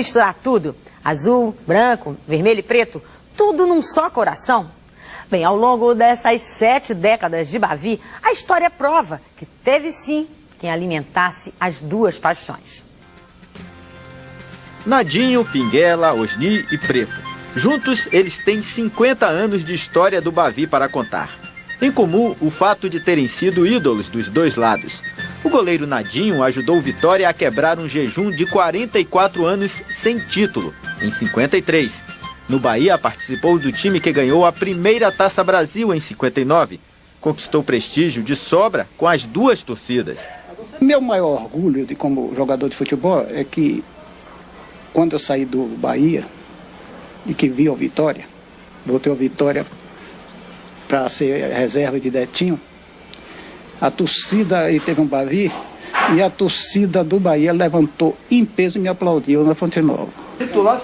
Misturar tudo, azul, branco, vermelho e preto, tudo num só coração? Bem, ao longo dessas 7 décadas de Bavi, a história prova que teve sim quem alimentasse as duas paixões. Nadinho, Pinguela, Osni e Preto. Juntos, eles têm 50 anos de história do Bavi para contar. Em comum, o fato de terem sido ídolos dos dois lados. O goleiro Nadinho ajudou o Vitória a quebrar um jejum de 44 anos sem título, em 53. No Bahia, participou do time que ganhou a primeira Taça Brasil em 59. Conquistou prestígio de sobra com as duas torcidas. Meu maior orgulho como jogador de futebol é que, quando eu saí do Bahia e que vi o Vitória, voltei ao Vitória para ser reserva de Detinho, a torcida, e teve um Bavi, e a torcida do Bahia levantou em peso e me aplaudiu na Fonte Nova.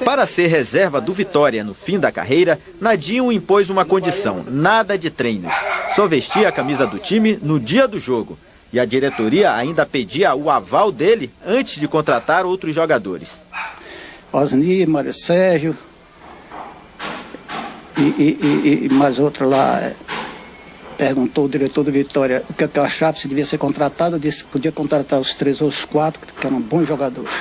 Para ser reserva do Vitória no fim da carreira, Nadinho impôs uma condição: nada de treinos. Só vestia a camisa do time no dia do jogo. E a diretoria ainda pedia o aval dele antes de contratar outros jogadores. Osni, Mário Sérgio e mais outro lá. Perguntou o diretor do Vitória o que eu achava, se devia ser contratado. Eu disse que podia contratar os 3 ou os 4, que eram bons jogadores.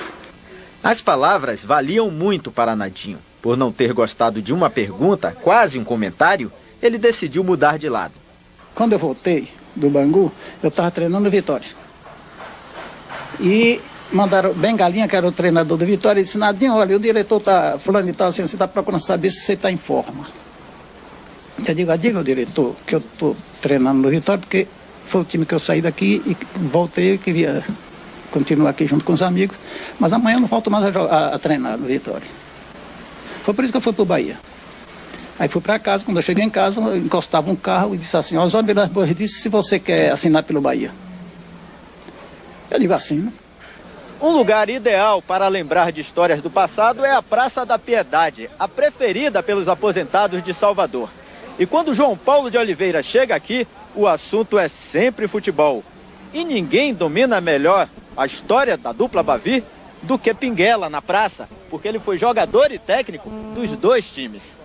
As palavras valiam muito para Nadinho. Por não ter gostado de uma pergunta, quase um comentário, ele decidiu mudar de lado. Quando eu voltei do Bangu, eu estava treinando no Vitória. E mandaram Bengalinha, que era o treinador do Vitória, e disse: Nadinho, olha, o diretor está fulano e tal, assim, você está procurando saber se você está em forma. Eu digo: diga ao diretor que eu estou treinando no Vitória, porque foi o time que eu saí daqui e voltei e queria continuar aqui junto com os amigos, mas amanhã eu não volto mais a treinar no Vitória. Foi por isso que eu fui para o Bahia. Aí fui para casa, quando eu cheguei em casa, eu encostava um carro e disse assim: Osório Vilas Boas disse se você quer assinar pelo Bahia. Eu digo: assino. Um lugar ideal para lembrar de histórias do passado é a Praça da Piedade, a preferida pelos aposentados de Salvador. E quando João Paulo de Oliveira chega aqui, o assunto é sempre futebol. E ninguém domina melhor a história da dupla Bavi do que Pinguela na praça, porque ele foi jogador e técnico dos dois times.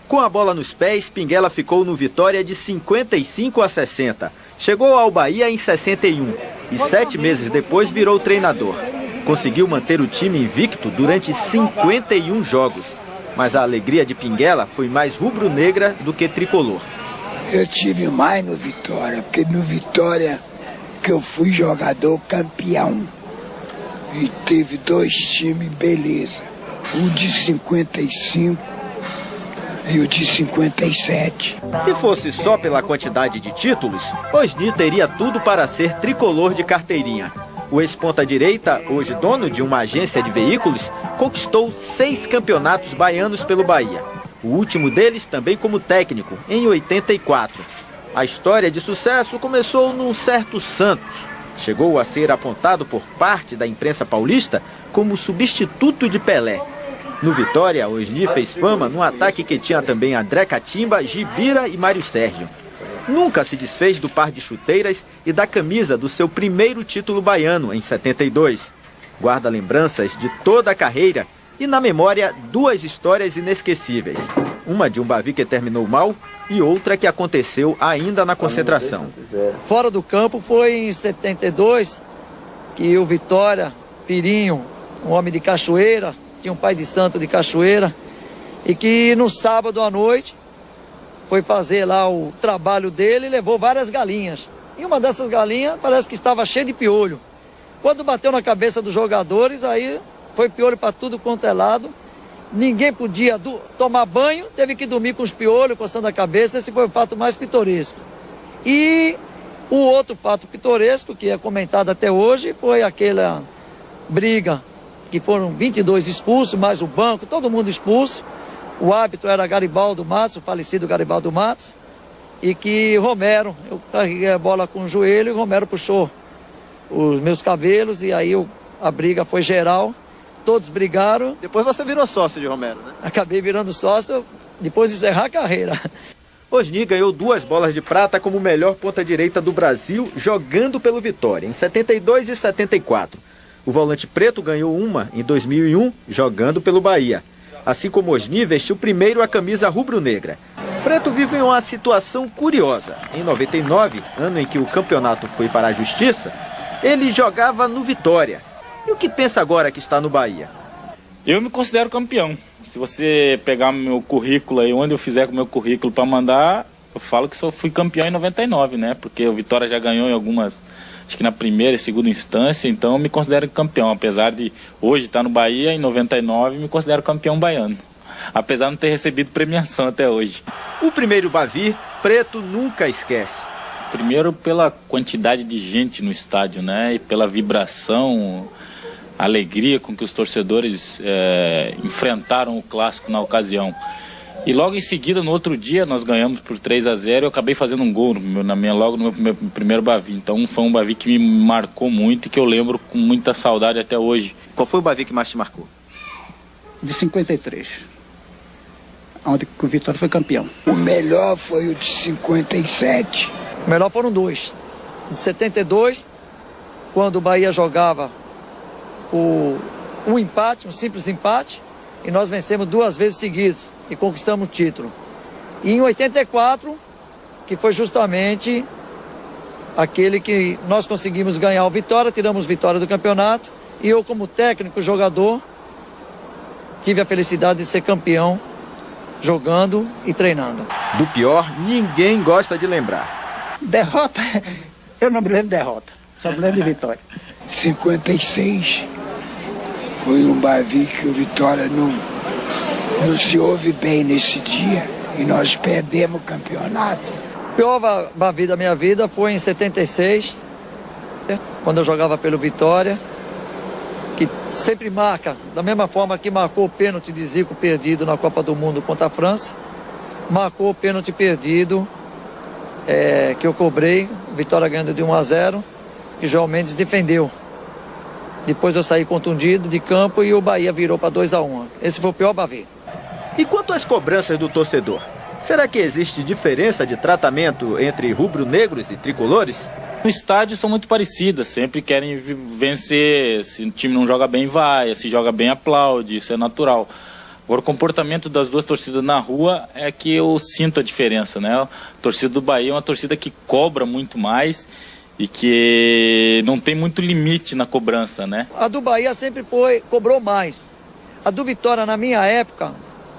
Com a bola nos pés, Pinguela ficou no Vitória de 55 a 60. Chegou ao Bahia em 61 e 7 meses depois virou treinador. Conseguiu manter o time invicto durante 51 jogos. Mas a alegria de Pinguela foi mais rubro-negra do que tricolor. Eu tive mais no Vitória, porque no Vitória que eu fui jogador campeão. E teve 2 times, beleza. O de 55 e o de 57. Se fosse só pela quantidade de títulos, Osni teria tudo para ser tricolor de carteirinha. O ex-ponta-direita, hoje dono de uma agência de veículos, conquistou 6 campeonatos baianos pelo Bahia. O último deles também como técnico, em 84. A história de sucesso começou num certo Santos. Chegou a ser apontado por parte da imprensa paulista como substituto de Pelé. No Vitória, Osni fez fama num ataque que tinha também André Catimba, Gibira e Mário Sérgio. Nunca se desfez do par de chuteiras e da camisa do seu primeiro título baiano, em 72. Guarda lembranças de toda a carreira e, na memória, 2 histórias inesquecíveis. Uma de um Bavi que terminou mal e outra que aconteceu ainda na concentração. Fora do campo foi em 72 que o Vitória, Pirinho, um homem de Cachoeira, tinha um pai de santo de Cachoeira, e que no sábado à noite foi fazer lá o trabalho dele e levou várias galinhas. E uma dessas galinhas parece que estava cheia de piolho. Quando bateu na cabeça dos jogadores, aí foi piolho para tudo quanto é lado. Ninguém podia tomar banho, teve que dormir com os piolhos, coçando a cabeça. Esse foi o fato mais pitoresco. E o outro fato pitoresco, que é comentado até hoje, foi aquela briga, que foram 22 expulsos, mais o banco, todo mundo expulso. O árbitro era Garibaldo Matos, o falecido Garibaldo Matos, e que Romero, eu carreguei a bola com o joelho e o Romero puxou os meus cabelos, e aí a briga foi geral, todos brigaram. Depois você virou sócio de Romero, né? Acabei virando sócio depois de encerrar a carreira. Osni ganhou 2 bolas de prata como melhor ponta-direita do Brasil, jogando pelo Vitória, em 72 e 74. O volante preto ganhou uma em 2001, jogando pelo Bahia. Assim como Osni vestiu primeiro a camisa rubro-negra. Preto vive em uma situação curiosa. Em 99, ano em que o campeonato foi para a Justiça, ele jogava no Vitória. E o que pensa agora que está no Bahia? Eu me considero campeão. Se você pegar meu currículo aí, onde eu fizer com o meu currículo para mandar, eu falo que só fui campeão em 99, né? Porque o Vitória já ganhou em algumas, acho que na primeira e segunda instância, então eu me considero campeão. Apesar de hoje estar no Bahia, em 99 me considero campeão baiano. Apesar de não ter recebido premiação até hoje. O primeiro Bavi, Preto nunca esquece. Primeiro pela quantidade de gente no estádio, né? E pela vibração, a alegria com que os torcedores enfrentaram o clássico na ocasião. E logo em seguida, no outro dia, nós ganhamos por 3-0 e eu acabei fazendo um gol logo no meu primeiro Bavi. Então foi um Bavi que me marcou muito e que eu lembro com muita saudade até hoje. Qual foi o Bavi que mais te marcou? De 53, onde o Vitória foi campeão. O melhor foi o de 57. O melhor foram dois. De 72, quando o Bahia jogava um empate, um simples empate, e nós vencemos 2 vezes seguidas e conquistamos o título. E em 84, que foi justamente aquele que nós conseguimos ganhar o Vitória, tiramos Vitória do campeonato, e eu como técnico, jogador, tive a felicidade de ser campeão, jogando e treinando. Do pior, ninguém gosta de lembrar. Derrota, eu não me lembro de derrota, só me lembro de vitória. 56 foi um Bavi que o Vitória não se ouve bem nesse dia e nós perdemos o campeonato. O pior Bavi da minha vida foi em 76, quando eu jogava pelo Vitória, que sempre marca, da mesma forma que marcou o pênalti de Zico perdido na Copa do Mundo contra a França, marcou o pênalti perdido que eu cobrei, Vitória ganhando de 1-0, que João Mendes defendeu. Depois eu saí contundido de campo e o Bahia virou para 2-1. Esse foi o pior Bavi. E quanto às cobranças do torcedor? Será que existe diferença de tratamento entre rubro-negros e tricolores? No estádio são muito parecidas, sempre querem vencer, se o time não joga bem vai, se joga bem aplaude, isso é natural. Agora o comportamento das duas torcidas na rua é que eu sinto a diferença, né? A torcida do Bahia é uma torcida que cobra muito mais e que não tem muito limite na cobrança, né? A do Bahia sempre cobrou mais. A do Vitória, na minha época,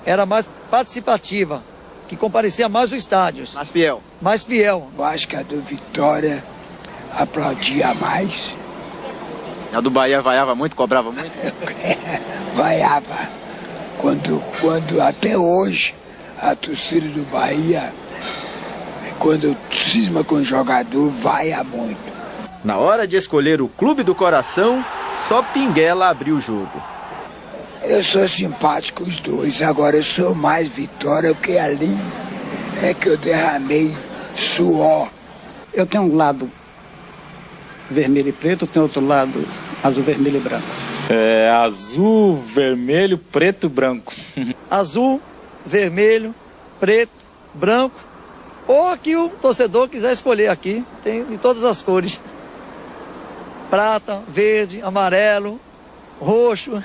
era mais participativa, que comparecia mais os estádios. Mais fiel. Mais fiel. Eu acho que a do Vitória aplaudia mais. A do Bahia vaiava muito, cobrava muito? Vaiava. Quando até hoje a torcida do Bahia, quando cisma com o jogador, vaia muito. Na hora de escolher o clube do coração, só Pinguela abriu o jogo. Eu sou simpático os dois, agora eu sou mais Vitória, porque ali é que eu derramei suor. Eu tenho um lado vermelho e preto, tenho outro lado azul, vermelho e branco. É azul, vermelho, preto e branco. Azul, vermelho, preto, branco. Ou aqui o torcedor quiser escolher aqui, tem de todas as cores. Prata, verde, amarelo, roxo.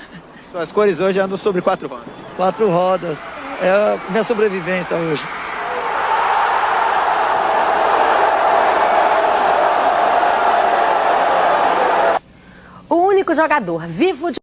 Suas cores hoje andam sobre 4 rodas. 4 rodas. É a minha sobrevivência hoje. O único jogador vivo de